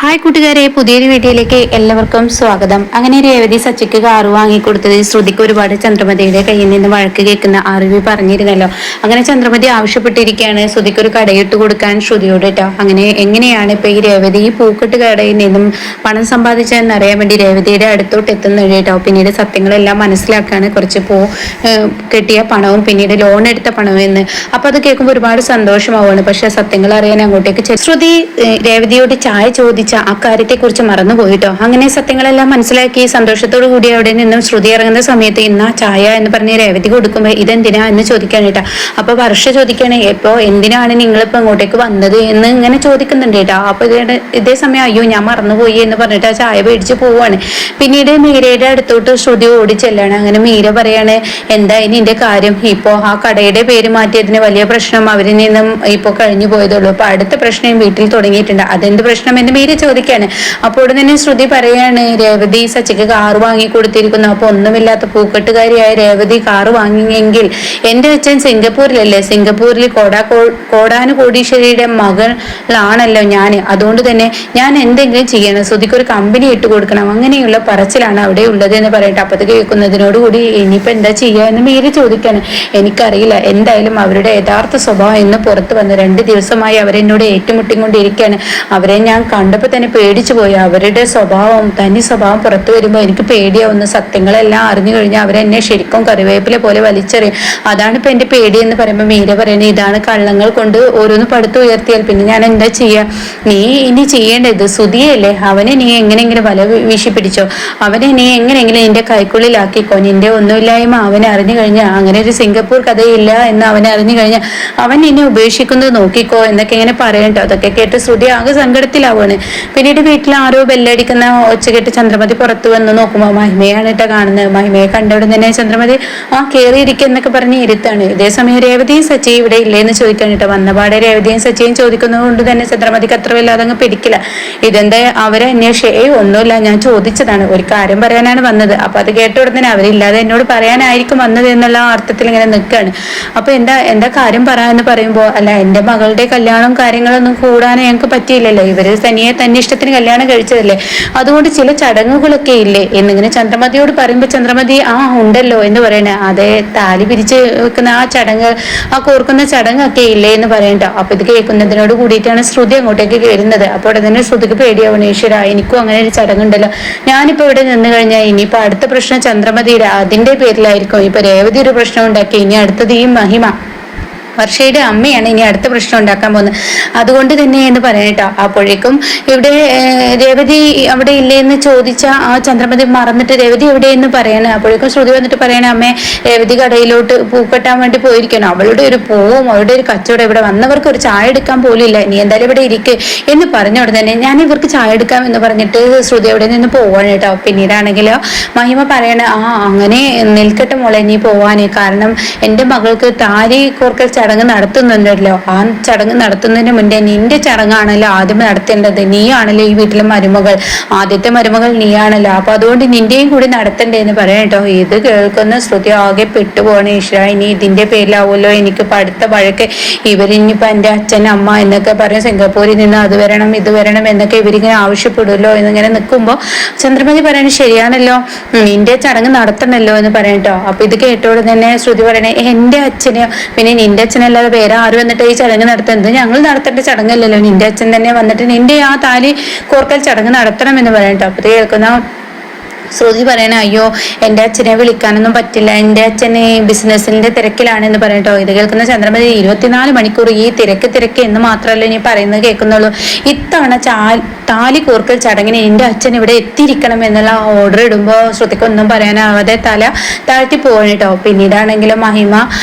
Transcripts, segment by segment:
Hi കൂട്ടുകാരെ, പുതിയൊരു വീഡിയോയിലേക്ക് എല്ലാവർക്കും സ്വാഗതം. അങ്ങനെ രേവതി സച്ചിക്ക് കാറ് വാങ്ങിക്കൊടുത്തത് ശ്രുതിക്ക് ഒരുപാട് ചന്ദ്രമതിയുടെ കയ്യിൽ നിന്ന് വഴക്ക് കേൾക്കുന്ന അറിവ് പറഞ്ഞിരുന്നല്ലോ. അങ്ങനെ ചന്ദ്രമതി ആവശ്യപ്പെട്ടിരിക്കുകയാണ് ശ്രുതിക്ക് ഒരു കടയിട്ട് കൊടുക്കാൻ ശ്രുതിയോട് കേട്ടോ. അങ്ങനെ എങ്ങനെയാണ് ഇപ്പൊ ഈ രേവതി ഈ പൂക്കെട്ട് കടയിൽ നിന്നും പണം സമ്പാദിച്ചതെന്ന് അറിയാൻ വേണ്ടി രേവതിയുടെ അടുത്തോട്ട് എത്തുന്നത് കേട്ടോ. പിന്നീട് സത്യങ്ങളെല്ലാം മനസ്സിലാക്കാണ്, കുറച്ച് കെട്ടിയ പണവും പിന്നീട് ലോൺ എടുത്ത പണവും എന്ന്. അപ്പൊ അത് കേൾക്കുമ്പോൾ ഒരുപാട് സന്തോഷമാവാണ്. പക്ഷെ സത്യങ്ങൾ അറിയാൻ അങ്ങോട്ടേക്ക് ശ്രുതി രേവതിയോട് ചായ ചോദിച്ച ആ കാര്യത്തെ കുറിച്ച് മറന്നുപോയിട്ടോ. അങ്ങനെ സത്യങ്ങളെല്ലാം മനസ്സിലാക്കി സന്തോഷത്തോടു കൂടി അവിടെ നിന്നും ശ്രുതി ഇറങ്ങുന്ന സമയത്ത് ഇന്നാ ചായ എന്ന് പറഞ്ഞ് രേവതി കൊടുക്കുമ്പോൾ ഇതെന്തിനാ എന്ന് ചോദിക്കാൻ കേട്ടാ. അപ്പൊ വർഷ ചോദിക്കണേ, എപ്പോ എന്തിനാണ് നിങ്ങളിപ്പോ അങ്ങോട്ടേക്ക് വന്നത് എന്ന് ഇങ്ങനെ ചോദിക്കുന്നുണ്ട് കേട്ടോ. അപ്പൊ ഇതേ സമയം അയ്യോ ഞാൻ മറന്നുപോയി എന്ന് പറഞ്ഞിട്ട് ആ ചായ പേടിച്ച് പോവാണ്. പിന്നീട് മീരയുടെ അടുത്തോട്ട് ശ്രുതി ഓടിച്ചെല്ലാണ്. അങ്ങനെ മീര പറയാണ്, എന്തായാലും നിന്റെ കാര്യം ഇപ്പോ ആ കടയുടെ പേര് മാറ്റിയതിന് വലിയ പ്രശ്നം അവരിൽ നിന്നും ഇപ്പൊ കഴിഞ്ഞു പോയതുള്ളൂ. അപ്പൊ അടുത്ത പ്രശ്നം വീട്ടിൽ തുടങ്ങിയിട്ടുണ്ട്. അതെന്ത് പ്രശ്നം എന്ന് മീര ചോദിക്കാണ്. അപ്പോൾ തന്നെ ശ്രുതി പറയാണ്, രേവതി സച്ചിക്ക് കാറ് വാങ്ങി കൊടുത്തിരിക്കുന്നു. അപ്പൊ ഒന്നുമില്ലാത്ത പൂക്കെട്ടുകാരിയായ രേവതി കാറ് വാങ്ങിയെങ്കിൽ എന്റെ അച്ഛൻ സിംഗപ്പൂരിലല്ലേ, സിംഗപ്പൂരിൽ കോടാനുകോടീശ്വരിയുടെ മകളാണല്ലോ ഞാൻ. അതുകൊണ്ട് തന്നെ ഞാൻ എന്തെങ്കിലും ചെയ്യണം, ശ്രുതിക്ക് ഒരു കമ്പനി ഇട്ട് കൊടുക്കണം, അങ്ങനെയുള്ള പറച്ചിലാണ് അവിടെ ഉള്ളത് എന്ന് പറയട്ടെ. അപ്പത് കേൾക്കുന്നതിനോടുകൂടി ഇനിയിപ്പോ എന്താ ചെയ്യുക എന്ന് മീര ചോദിക്കാണ്. എനിക്കറിയില്ല, എന്തായാലും അവരുടെ യഥാർത്ഥ സ്വഭാവം എന്ന് പുറത്തു വന്ന് 2 ദിവസമായി അവരെന്നോട് ഏറ്റുമുട്ടിക്കൊണ്ടിരിക്കുകയാണ്. അവരെ ഞാൻ കണ്ടപ്പോൾ തന്നെ പേടിച്ചു പോയി. അവരുടെ തനി സ്വഭാവം പുറത്തു വരുമ്പോൾ എനിക്ക് പേടിയാവുന്ന, സത്യങ്ങളെല്ലാം അറിഞ്ഞു കഴിഞ്ഞാൽ അവരെന്നെ ശരിക്കും കറിവേപ്പിലെ പോലെ വലിച്ചെറിയും. അതാണ് ഇപ്പൊ എന്റെ പേടി എന്ന് പറയുമ്പോൾ മീര പറയുന്നത്, ഇതാണ് കള്ളങ്ങൾ കൊണ്ട് ഓരോന്ന് പടുത്തുയർത്തിയാൽ പിന്നെ ഞാൻ എന്താ ചെയ്യാ? നീ ഇനി ചെയ്യേണ്ടത് സുധിയല്ലേ, അവനെ നീ എങ്ങനെയെങ്കിലും വല വീശി പിടിച്ചോ, അവനെ നീ എങ്ങനെയെങ്കിലും നിന്റെ കൈക്കുള്ളിലാക്കിക്കോ. നിന്റെ ഒന്നുമില്ലായ്മ അവനെ അറിഞ്ഞു കഴിഞ്ഞാൽ, അങ്ങനെ ഒരു സിംഗപ്പൂർ കഥയില്ല എന്ന് അവനെ അറിഞ്ഞു കഴിഞ്ഞാൽ അവൻ നിന്നെ ഉപേക്ഷിക്കുന്നത് നോക്കിക്കോ എന്നൊക്കെ ഇങ്ങനെ പറയട്ടോ. അതൊക്കെ കേട്ട് ശ്രുതി ആകെ സങ്കടത്തിലാവാണ്. പിന്നീട് വീട്ടിൽ ആരോ ബെല്ലടിക്കുന്ന ഒച്ച കേട്ട് ചന്ദ്രമതി പുറത്തു വന്ന് നോക്കുമ്പോൾ മഹിമയാണ് കേട്ടോ കാണുന്നത്. മഹിമയെ കണ്ടവിടെ തന്നെ ചന്ദ്രമതി കയറിയിരിക്കുക എന്നൊക്കെ പറഞ്ഞ് ഇരുത്താണ്. ഇതേസമയം രേവതിയും സച്ചി ഇവിടെ ഇല്ലേന്ന് ചോദിക്കാൻ കേട്ടോ. വന്നപാടെ രേവതിയും സച്ചിയും ചോദിക്കുന്നത് കൊണ്ട് തന്നെ ചന്ദ്രമതിക്ക് അത്ര വല്ലാതെ അങ്ങ് പിടിക്കില്ല. ഇതെന്താ അവരെ അന്വേഷിച്ചേ? ഒന്നുമില്ല, ഞാൻ ചോദിച്ചതാണ്, ഒരു കാര്യം പറയാനാണ് വന്നത്. അപ്പൊ അത് കേട്ട ഉടനെ അവരില്ലാതെ എന്നോട് പറയാനായിരിക്കും വന്നത് എന്നുള്ള അർത്ഥത്തിൽ ഇങ്ങനെ നിൽക്കുകയാണ്. അപ്പൊ എന്താ കാര്യം പറയാന്ന് പറയുമ്പോ, അല്ല എന്റെ മകളുടെ കല്യാണം കാര്യങ്ങളൊന്നും കൂടാൻ ഞങ്ങൾക്ക് പറ്റിയില്ലല്ലോ, ഇവര് തന്നെ ഇഷ്ടത്തിന് കല്യാണം കഴിച്ചതല്ലേ, അതുകൊണ്ട് ചില ചടങ്ങുകളൊക്കെ ഇല്ലേ എന്നിങ്ങനെ ചന്ദ്രമതിയോട് പറയുമ്പോൾ ചന്ദ്രമതി ഉണ്ടല്ലോ എന്ന് പറയണേ. അതെ, താലി പിരിച്ച് വെക്കുന്ന ആ ചടങ്ങ്, ആ കോർക്കുന്ന ചടങ്ങൊക്കെ ഇല്ലേ എന്ന് പറയണ്ട. അപ്പൊ ഇത് കേൾക്കുന്നതിനോട് കൂടിയിട്ടാണ് ശ്രുതി അങ്ങോട്ടേക്ക് കയറുന്നത്. അപ്പോൾ അവിടെ തന്നെ ശ്രുതിക്ക് പേടിയാവണം, ഈശ്വര എനിക്കും അങ്ങനെ ഒരു ചടങ്ങുണ്ടല്ലോ, ഞാനിപ്പോ ഇവിടെ നിന്ന് കഴിഞ്ഞാൽ ഇനിയിപ്പോ അടുത്ത പ്രശ്നം ചന്ദ്രമതിയുടെ അതിന്റെ പേരിലായിരിക്കും. ഇപ്പൊ രേവതി ഒരു പ്രശ്നം ഉണ്ടാക്കി, ഇനി അടുത്തത് ഈ മഹിമ വർഷയുടെ അമ്മയാണ് ഇനി അടുത്ത പ്രശ്നം ഉണ്ടാക്കാൻ പോകുന്നത്. അതുകൊണ്ട് തന്നെ എന്ന് പറയട്ടോ. അപ്പോഴേക്കും ഇവിടെ രേവതി അവിടെ ഇല്ലേ എന്ന് ചോദിച്ച ആ ചന്ദ്രമതി മറന്നിട്ട് രേവതി എവിടെയെന്ന് പറയണ. അപ്പോഴേക്കും ശ്രുതി വന്നിട്ട് പറയണ, അമ്മേ രേവതി കടയിലോട്ട് പൂക്കെട്ടാൻ വേണ്ടി പോയിരിക്കണം, അവളുടെ ഒരു പൂവും അവളുടെ ഒരു കച്ചവടം, ഇവിടെ വന്നവർക്ക് ഒരു ചായ എടുക്കാൻ പോലും ഇല്ല, നീ എന്തായാലും ഇവിടെ ഇരിക്ക് എന്ന് പറഞ്ഞ ഉടനെ തന്നെ ഞാൻ ഇവർക്ക് ചായ എടുക്കാം എന്ന് പറഞ്ഞിട്ട് ശ്രുതി അവിടെ നിന്ന് പോവാണ് കേട്ടോ. പിന്നീടാണെങ്കിലോ മഹിമ പറയണ, അങ്ങനെ നിൽക്കട്ടെ മോളെ നീ പോവാന്, കാരണം എൻ്റെ മകൾക്ക് താലി കോർക്കൽ ചടങ്ങ് നടത്തുന്നുണ്ടല്ലോ, ആ ചടങ്ങ് നടത്തുന്നതിന് മുന്നേ നിന്റെ ചടങ്ങാണല്ലോ ആദ്യം നടത്തേണ്ടത്, നീയാണല്ലോ ഈ വീട്ടിലെ മരുമകൾ, ആദ്യത്തെ മരുമകൾ നീയാണല്ലോ, അപ്പൊ അതുകൊണ്ട് നിന്റെയും കൂടി നടത്തണ്ടേ എന്ന് പറയാം കേട്ടോ. ഇത് കേൾക്കുന്ന ശ്രുതി ആകെ പെട്ടുപോകണ, ഈശ്വര ഇനി ഇതിന്റെ പേരിലാവുമല്ലോ എനിക്ക് അടുത്ത വഴക്ക്, ഇവരിനിപ്പോ എൻ്റെ അച്ഛൻ അമ്മ എന്നൊക്കെ പറയും, സിംഗപ്പൂരിൽ നിന്ന് അത് വരണം ഇത് വരണം എന്നൊക്കെ ഇവരിങ്ങനെ ആവശ്യപ്പെടുമല്ലോ എന്നിങ്ങനെ നിൽക്കുമ്പോൾ ചന്ദ്രമതി പറയണ, ശരിയാണല്ലോ നിന്റെ ചടങ്ങ് നടത്തണല്ലോ എന്ന് പറയട്ടോ. അപ്പൊ ഇത് കേട്ടോടെ തന്നെ ശ്രുതി പറയണേ, എൻ്റെ അച്ഛനെയോ പിന്നെ നിന്റെ അച്ഛനല്ലാതെ വേറെ ആര് വന്നിട്ട് ഈ ചടങ്ങ് നടത്തുന്നത്, ഞങ്ങൾ നടത്തേണ്ട ചടങ്ങല്ലല്ലോ, നിന്റെ അച്ഛൻ തന്നെ വന്നിട്ട് നിന്റെ ആ താലി കോർക്കൽ ചടങ്ങ് നടത്തണം എന്ന് പറയട്ടോ. അപ്പൊ കേൾക്കുന്ന ശ്രുതി പറയണ, അയ്യോ എൻ്റെ അച്ഛനെ വിളിക്കാനൊന്നും പറ്റില്ല, എൻ്റെ അച്ഛനെ ബിസിനസ്സിന്റെ തിരക്കിലാണെന്ന് പറയട്ടോ. ഇത് കേൾക്കുന്ന ചന്ദ്രമതി 24 മണിക്കൂർ ഈ തിരക്ക് എന്ന് മാത്രമല്ല ഇനി പറയുന്നത് കേൾക്കുന്നുള്ളൂ, ഇത്തവണ താലി കോർക്കൽ ചടങ്ങിന് എൻ്റെ അച്ഛൻ ഇവിടെ എത്തിയിരിക്കണം എന്നുള്ള ഓർഡർ ഇടുമ്പോൾ ശ്രുതിക്കൊന്നും പറയാനാവാതെ തല താഴ്ത്തി പോവാണ് കേട്ടോ. പിന്നീടാണെങ്കിലും മഹിമ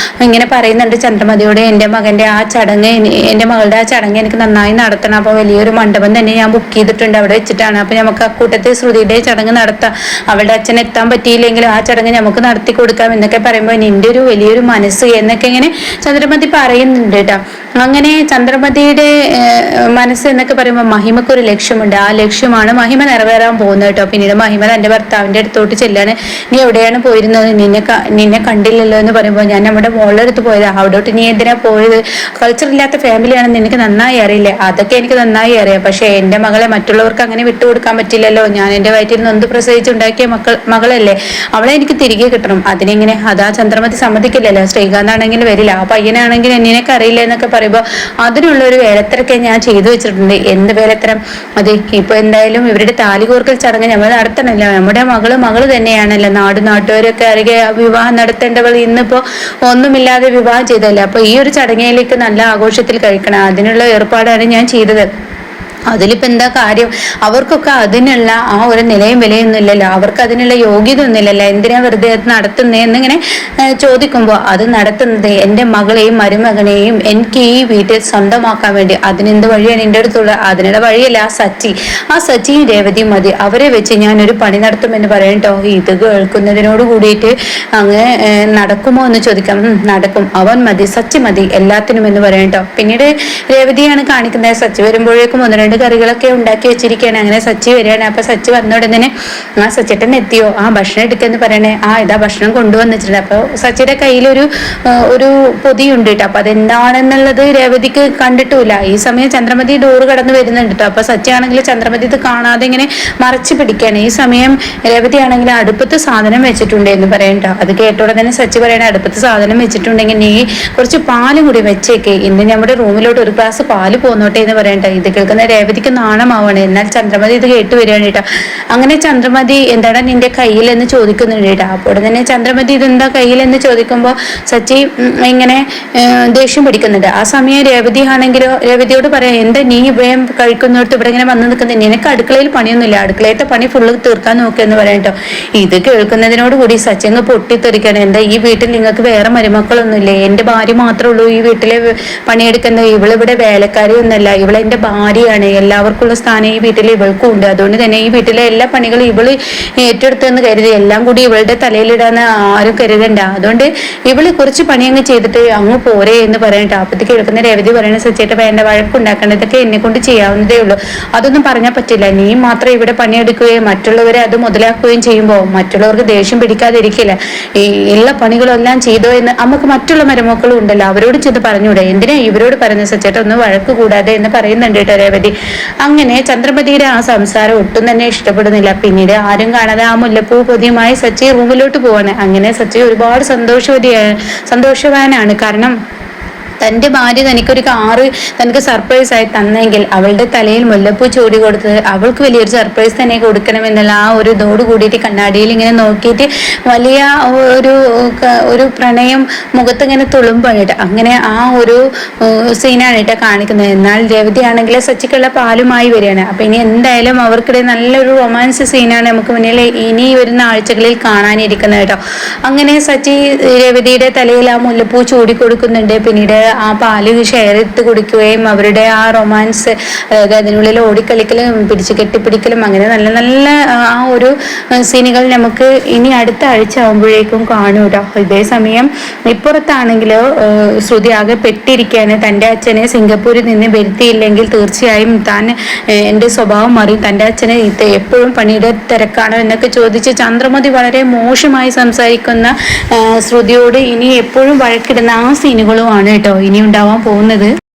ഇങ്ങനെ പറയുന്നുണ്ട് ചന്ദ്രമതിയോട്, എൻ്റെ മകളുടെ ആ ചടങ്ങ് എനിക്ക് നന്നായി നടത്തണം, അപ്പോൾ വലിയൊരു മണ്ഡപം തന്നെ ഞാൻ ബുക്ക് ചെയ്തിട്ടുണ്ട്, അവിടെ വെച്ചിട്ടാണ്, അപ്പൊ നമുക്ക് അക്കൂട്ടത്തിൽ ശ്രുതിയുടെ ചടങ്ങ് നടത്താം, അവളുടെ അച്ഛൻ എത്താൻ പറ്റിയില്ലെങ്കിലും ആ ചടങ്ങ് നമുക്ക് നടത്തി കൊടുക്കാം എന്നൊക്കെ പറയുമ്പോൾ നിന്റെ ഒരു വലിയൊരു മനസ്സ് എന്നൊക്കെ ഇങ്ങനെ ചന്ദ്രമതി പറയുന്നുണ്ട് കേട്ടോ. അങ്ങനെ ചന്ദ്രമതിയുടെ മനസ്സ് എന്നൊക്കെ പറയുമ്പോൾ മഹിമക്കൊരു ലക്ഷ്യമുണ്ട്. ആ ലക്ഷ്യമാണ് മഹിമ നിറവേറാൻ പോകുന്നത് കേട്ടോ. പിന്നീട് മഹിമ തന്റെ ഭർത്താവിന്റെ അടുത്തോട്ട് ചെല്ലാണ്. നീ എവിടെയാണ് പോയിരുന്നത്? നിന്നെ കണ്ടില്ലല്ലോ എന്ന് പറയുമ്പോൾ ഞാൻ നമ്മുടെ മോളുടെ അടുത്ത് പോയത്. അവിടോട്ട് നീ എന്തിനാ പോയത്? കൾച്ചറില്ലാത്ത ഫാമിലിയാണെന്ന് നിനക്ക് നന്നായി അറിയില്ലേ? അതൊക്കെ എനിക്ക് നന്നായി അറിയാം. പക്ഷെ എന്റെ മകളെ മറ്റുള്ളവർക്ക് അങ്ങനെ വിട്ടുകൊടുക്കാൻ പറ്റില്ലല്ലോ. ഞാൻ എന്റെ വയറ്റിൽ നൊന്ത് പ്രസവിച്ചുണ്ടാക്കിയ മകളല്ലേ, അവളെ എനിക്ക് തിരികെ കിട്ടണം. അതിനെങ്ങനെ? അതാ ചന്ദ്രമതി സമ്മതിക്കില്ലല്ലോ. ശ്രീകാന്ത് ആണെങ്കിൽ വരില്ല, ആ പയ്യനാണെങ്കിൽ നിനക്ക് അറിയില്ല എന്നൊക്കെ പറയുമ്പോൾ അതിനുള്ള ഒരു വേലത്തരൊക്കെ ഞാൻ ചെയ്തു വെച്ചിട്ടുണ്ട്. എന്ത് വേലത്തരം? അതെ, ഇപ്പൊ എന്തായാലും ഇവരുടെ താലികോർക്കൽ ചടങ്ങ് നമ്മൾ നടത്തണല്ലോ. നമ്മുടെ മകള് തന്നെയാണല്ലോ. നാട്ടുകാരൊക്കെ അറിയുക വിവാഹം നടത്തേണ്ടവൾ ഇന്നിപ്പോ ഒന്നുമില്ലാതെ വിവാഹം ചെയ്തല്ലേ. അപ്പൊ ഈ ഒരു ചടങ്ങിലേക്ക് നല്ല ആഘോഷത്തിൽ കഴിക്കണം. അതിനുള്ള ഏർപ്പാടാണ് ഞാൻ ചെയ്തത്. അതിലിപ്പോ എന്താ കാര്യം? അവർക്കൊക്കെ അതിനുള്ള ആ ഒരു നിലയും വിലയൊന്നും ഇല്ലല്ലോ, അവർക്ക് അതിനുള്ള യോഗ്യത ഒന്നുമില്ലല്ലോ. എന്തിനാ വെറുതെ അത് നടത്തുന്നേ എന്നിങ്ങനെ ചോദിക്കുമ്പോൾ അത് നടത്തുന്നത് എൻ്റെ മകളെയും മരുമകനെയും എനിക്ക് ഈ വീട്ടിൽ സ്വന്തമാക്കാൻ വേണ്ടി. അതിനെന്ത് വഴിയാണ് എൻ്റെ അടുത്തുള്ള? അതിനുള്ള വഴിയല്ല ആ സച്ചിയും രേവതിയും മതി. അവരെ വെച്ച് ഞാനൊരു പണി നടത്തുമെന്ന് പറയട്ടോ. ഇത് കേൾക്കുന്നതിനോട് കൂടിയിട്ട് അങ്ങ് നടക്കുമോ എന്ന് ചോദിക്കാം. നടക്കും, അവൻ മതി, സച്ചി മതി എല്ലാത്തിനും എന്ന് പറയട്ടോ. പിന്നീട് രേവതിയാണ് കാണിക്കുന്നത്. സച്ചി വരുമ്പോഴേക്കും ഒന്ന് രണ്ട് കറികളൊക്കെ ഉണ്ടാക്കി വെച്ചിരിക്കുകയാണ്. അങ്ങനെ സച്ചി വരികയാണ്. അപ്പൊ സച്ചി വന്ന ഉടനെ ആ സച്ചേട്ടൻ എത്തിയോ? ആ ഭക്ഷണം എടുക്കെന്ന് പറയണേ. ആ ഇതാ ഭക്ഷണം കൊണ്ടുവന്നിട്ടുണ്ട്. അപ്പൊ സച്ചിയുടെ കയ്യിലൊരു പൊതിയുണ്ട് കേട്ടോ. അപ്പൊ അതെന്താണെന്നുള്ളത് രേവതിക്ക് കണ്ടിട്ടില്ല. ഈ സമയം ചന്ദ്രമതി ഡോറ് കടന്ന് വരുന്നുണ്ട് കേട്ടോ. അപ്പൊ സച്ചി ആണെങ്കിൽ ചന്ദ്രമതി ഇത് കാണാതെ ഇങ്ങനെ മറച്ചു പിടിക്കുകയാണ്. ഈ സമയം രേവതി ആണെങ്കിൽ അടുപ്പത്ത് സാധനം വെച്ചിട്ടുണ്ട് എന്ന് പറയണ്ട. അത് കേട്ടോടെ തന്നെ സച്ചി പറയണ, അടുപ്പത്ത് സാധനം വെച്ചിട്ടുണ്ടെങ്കിൽ നീ കുറച്ച് പാലും കൂടി വെച്ചേക്ക്, ഇന്ന് നമ്മുടെ റൂമിലോട്ട് ഒരു ഗ്ലാസ് പാല് പോന്നോട്ടെ എന്ന് പറയണ്ട. ഇത് കേൾക്കുന്ന രേവതിക്ക് നാണമാവാണ്. എന്നാൽ ചന്ദ്രമതി ഇത് കേട്ട് വരികയാണ് കേട്ടോ. അങ്ങനെ ചന്ദ്രമതി എന്താണ് നിന്റെ കയ്യിൽ എന്ന് ചോദിക്കുന്നുണ്ട് കേട്ടോ. അപ്പോൾ തന്നെ ചന്ദ്രമതി ഇതെന്താ കയ്യിൽ എന്ന് ചോദിക്കുമ്പോൾ സച്ചി ഇങ്ങനെ ദേഷ്യം പിടിക്കുന്നുണ്ട്. ആ സമയം രേവതി ആണെങ്കിലോ രേവതിയോട് പറയാം, എന്താ നീ വേഗം കഴിക്കുന്നിടത്ത് ഇവിടെ ഇങ്ങനെ വന്ന് നിൽക്കുന്നത്? നിനക്ക് അടുക്കളയിൽ പണിയൊന്നുമില്ല, അടുക്കളയത്തെ പണി ഫുള്ള് തീർക്കാൻ നോക്കിയെന്ന് പറയാം കേട്ടോ. ഇത് കേൾക്കുന്നതിനോട് കൂടി സച്ചി അങ്ങ് പൊട്ടിത്തെറിക്കണം. എന്താ ഈ വീട്ടിൽ നിങ്ങൾക്ക് വേറെ മരുമക്കളൊന്നുമില്ലേ? എൻ്റെ ഭാര്യ മാത്രമേ ഉള്ളൂ ഈ വീട്ടിലെ പണിയെടുക്കുന്നത്. ഇവളിവിടെ വേലക്കാരി ഒന്നല്ല, ഇവളെൻ്റെ ഭാര്യയാണ്. എല്ലാവർക്കുള്ള സ്ഥാനം ഈ വീട്ടിൽ ഇവൾക്കും ഉണ്ട്. അതുകൊണ്ട് തന്നെ ഈ വീട്ടിലെ എല്ലാ പണികളും ഇവള് ഏറ്റെടുത്തെന്ന് കരുതി എല്ലാം കൂടി ഇവളുടെ തലയിലിടാന്ന് ആരും കരുതണ്ട. അതുകൊണ്ട് ഇവള് കുറച്ച് പണി അങ്ങ് ചെയ്തിട്ട് അങ്ങ് പോരെ എന്ന് പറയണ്ട. അപ്പത്തേക്ക് കേൾക്കുന്ന രേവതി പറയുന്ന സച്ചേട്ട വേണ്ട, വഴക്കുണ്ടാക്കേണ്ടതൊക്കെ എന്നെ കൊണ്ട് ചെയ്യാവുന്നതേ ഉള്ളൂ, അതൊന്നും പറഞ്ഞാൽ പറ്റില്ല. നീ മാത്രം ഇവിടെ പണിയെടുക്കുകയും മറ്റുള്ളവരെ അത് മുതലാക്കുകയും ചെയ്യുമ്പോൾ മറ്റുള്ളവർക്ക് ദേഷ്യം പിടിക്കാതിരിക്കില്ല. ഈ എല്ലാ പണികളും എല്ലാം ചെയ്തോ എന്ന് നമുക്ക് മറ്റുള്ള മരുമക്കളും ഉണ്ടല്ലോ, അവരോട് ചെന്ന് പറഞ്ഞൂടെ? എന്തിനാ ഇവരോട് പറയുന്നത് സച്ചേട്ട? ഒന്ന് വഴക്ക് കൂടാതെ എന്ന് പറയുന്നുണ്ട് കേട്ടോ രേവതി. അങ്ങനെ ചന്ദ്രമതിയുടെ ആ സംസാരം ഒട്ടും തന്നെ ഇഷ്ടപ്പെടുന്നില്ല. പിന്നീട് ആരും കാണാതെ ആ മുല്ലപ്പൂ പൊതിയുമായി സച്ചി റൂമിലോട്ട് പോവാണ്. അങ്ങനെ സച്ചി ഒരുപാട് സന്തോഷവാനാണ്. കാരണം തൻ്റെ ഭാര്യ തനിക്കൊരു കാറ് തനിക്ക് സർപ്രൈസ് ആയി തന്നെങ്കിൽ അവളുടെ തലയിൽ മുല്ലപ്പൂ ചൂടി കൊടുത്തത് അവൾക്ക് വലിയൊരു സർപ്രൈസ് തന്നെ കൊടുക്കണമെന്നുള്ള ആ ഒരു ഇതോട് കൂടിയിട്ട് കണ്ണാടിയിൽ ഇങ്ങനെ നോക്കിയിട്ട് വലിയ ഒരു പ്രണയം മുഖത്ത് ഇങ്ങനെ തുളുമ്പായിട്ട് അങ്ങനെ ആ ഒരു സീനാണ് കേട്ടോ കാണിക്കുന്നത്. എന്നാൽ രേവതി ആണെങ്കിൽ സച്ചിക്കുള്ള പാലുമായി വരികയാണ്. അപ്പൊ ഇനി എന്തായാലും അവർക്കിടെ നല്ലൊരു റൊമാൻസ് സീനാണ് നമുക്ക് മുന്നിൽ ഇനി വരുന്ന ആഴ്ചകളിൽ കാണാനിരിക്കുന്നത് കേട്ടോ. അങ്ങനെ സച്ചി രേവതിയുടെ തലയിൽ ആ മുല്ലപ്പൂ ചൂടി കൊടുക്കുന്നുണ്ട്. പിന്നീട് ആ പാല് ഷെയർ ഇട്ട് കുടിക്കുകയും അവരുടെ ആ റൊമാൻസ്, അതായത് അതിനുള്ളിൽ ഓടിക്കളിക്കലും പിടിച്ചു കെട്ടിപ്പിടിക്കലും അങ്ങനെ നല്ല നല്ല ആ ഒരു സീനുകൾ നമുക്ക് ഇനി അടുത്ത ആഴ്ച ആകുമ്പോഴേക്കും കാണും കേട്ടോ. ഇതേ സമയം ഇപ്പുറത്താണെങ്കിലോ ശ്രുതി ആകെ പെട്ടിരിക്കുകയാണ്. തൻ്റെ അച്ഛനെ സിംഗപ്പൂരിൽ നിന്ന് വരുത്തിയില്ലെങ്കിൽ തീർച്ചയായും താൻ എൻ്റെ സ്വഭാവം മാറി, തൻ്റെ അച്ഛനെ എപ്പോഴും പണിയുടെ തിരക്കാണോ എന്നൊക്കെ ചോദിച്ച് ചന്ദ്രമതി വളരെ മോശമായി സംസാരിക്കുന്ന ശ്രുതിയോട് ഇനി എപ്പോഴും വഴക്കിടുന്ന ആ സീനുകളുമാണ് കേട്ടോ ഇനി ഉണ്ടാവാൻ പോകുന്നത്.